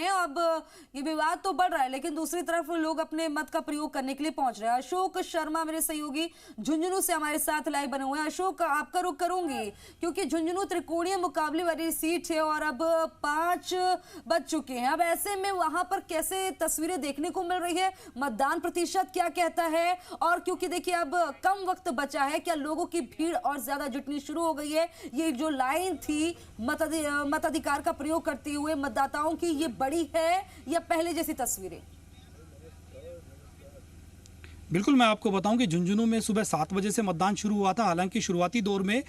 हैं। अब ये विवाद तो बढ़ रहा है, लेकिन दूसरी तरफ लोग अपने मत का प्रयोग करने के लिए पहुंच रहे हैं। अशोक शर्मा मेरे सहयोगी झुंझुनू से हमारे साथ लाइव बने हुए हैं। अशोक, आपका रुख करूंगी क्योंकि झुंझुनू त्रिकोणीय मुकाबले वाली सीट है और अब 5 बज चुके हैं। अब ऐसे में वहां पर कैसे तस्वीरें देखने को मिल रही है, मतदान प्रतिशत क्या कहता है, और क्योंकि देखिए अब कम वक्त बचा है, क्या लोगों की भीड़ और ज्यादा जुटनी शुरू हो गई है? ये जो लाइन थी मताधिकार का प्रयोग करते हुए मतदाताओं की, ये बड़ी है या पहले जैसी तस्वीरें? बिल्कुल, मैं आपको बताऊं कि झुंझुनू में सुबह 7 बजे से मतदान शुरू हुआ था। हालांकि शुरुआती दौर में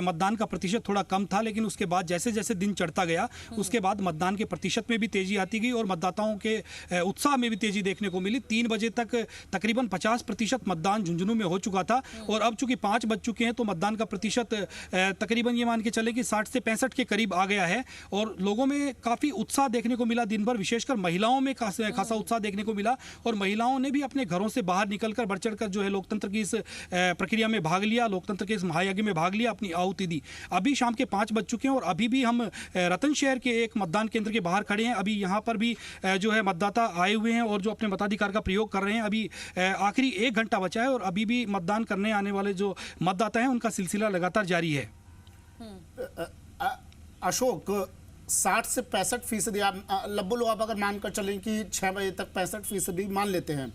मतदान का प्रतिशत थोड़ा कम था, लेकिन उसके बाद जैसे जैसे दिन चढ़ता गया उसके बाद मतदान के प्रतिशत में भी तेजी आती गई और मतदाताओं के उत्साह में भी तेजी देखने को मिली। 3 बजे तक तकरीबन 50% मतदान झुंझुनू में हो चुका था और अब चूंकि 5 बज चुके हैं तो मतदान का प्रतिशत तकरीबन ये मान के चले कि 60 से 65 के करीब आ गया है और लोगों में काफ़ी उत्साह देखने को मिला दिन भर। विशेषकर महिलाओं में खासा उत्साह देखने को मिला और महिलाओं ने भी अपने घरों से बाहर निकलकर बढ़ चढ़कर जो है लोकतंत्र की इस प्रक्रिया में भाग लिया, लोकतंत्र के इस महायज्ञ में भाग लिया, अपनी आहुति दी। अभी शाम के 5 बज चुके हैं और अभी भी हम रतन शहर के एक मतदान केंद्र के बाहर खड़े हैं। अभी यहाँ पर भी जो है मतदाता आए हुए हैं और जो अपने मताधिकार का प्रयोग कर रहे हैं। अभी आखिरी 1 घंटा बचा है और अभी भी मतदान करने आने वाले जो मतदाता हैं उनका सिलसिला लगातार जारी है। अशोक, 60 से 65% आप लब्बो लोग आप अगर मानकर चलें कि 6 बजे तक 65% मान लेते हैं,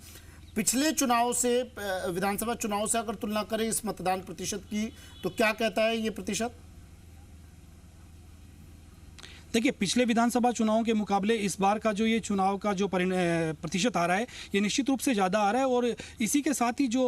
पिछले चुनाव से विधानसभा चुनाव से अगर तुलना करें इस मतदान प्रतिशत की, तो क्या कहता है ये प्रतिशत? देखिए, पिछले विधानसभा चुनावों के मुकाबले इस बार का जो ये चुनाव का जो प्रतिशत आ रहा है ये निश्चित रूप से ज़्यादा आ रहा है और इसी के साथ ही जो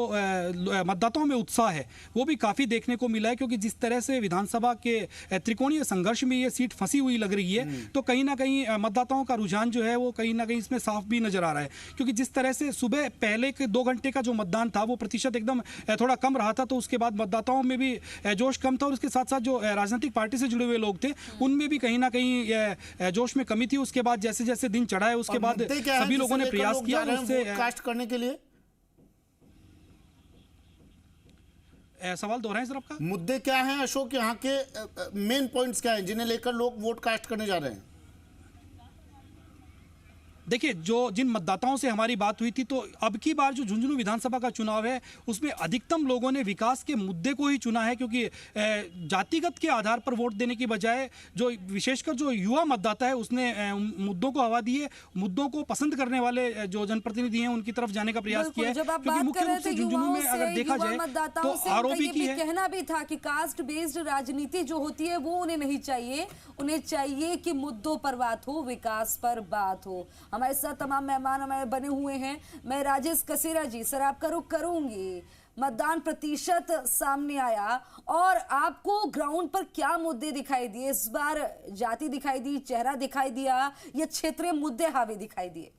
मतदाताओं में उत्साह है वो भी काफ़ी देखने को मिला है, क्योंकि जिस तरह से विधानसभा के त्रिकोणीय संघर्ष में ये सीट फंसी हुई लग रही है तो कहीं ना कहीं मतदाताओं का रुझान जो है वो कहीं ना कहीं इसमें साफ भी नजर आ रहा है। क्योंकि जिस तरह से सुबह पहले के 2 घंटे का जो मतदान था वो प्रतिशत एकदम थोड़ा कम रहा था, तो उसके बाद मतदाताओं में भी जोश कम था और उसके साथ साथ जो राजनीतिक पार्टी से जुड़े हुए लोग थे उनमें भी कहीं ना कहीं जोश में कमी थी। उसके बाद जैसे जैसे दिन चढ़ा है उसके बाद सभी लोगों ने प्रयास किया उससे कास्ट करने के लिए। सवाल दोहराएं सर आपका। मुद्दे क्या हैं अशोक, यहाँ के मेन पॉइंट्स क्या हैं जिन्हें लेकर लोग वोट कास्ट करने जा रहे हैं? देखिए, जिन मतदाताओं से हमारी बात हुई थी तो अब की बार जो झुंझुनू विधानसभा का चुनाव है उसमें अधिकतम लोगों ने विकास के मुद्दे को ही चुना है, क्योंकि जातिगत के आधार पर वोट देने की बजाय जो विशेषकर जो युवा मतदाता है उसने मुद्दों को हवा दी है। मुद्दों को पसंद करने वाले जो जनप्रतिनिधि हैं उनकी तरफ जाने का प्रयास किया है, क्योंकि मुख्य रूप से झुंझुनू में अगर देखा जाए तो आरोपी की है। कहना भी था कि कास्ट बेस्ड राजनीति जो होती है वो उन्हें नहीं चाहिए, उन्हें चाहिए कि मुद्दों पर बात हो, विकास पर बात हो। हमारे साथ तमाम मेहमान हमारे बने हुए हैं। मैं राजेश कसेरा जी, सर आपका रुख करूंगी। मतदान प्रतिशत सामने आया और आपको ग्राउंड पर क्या मुद्दे दिखाई दिए? इस बार जाति दिखाई दी, चेहरा दिखाई दिया या क्षेत्रीय मुद्दे हावी दिखाई दिए?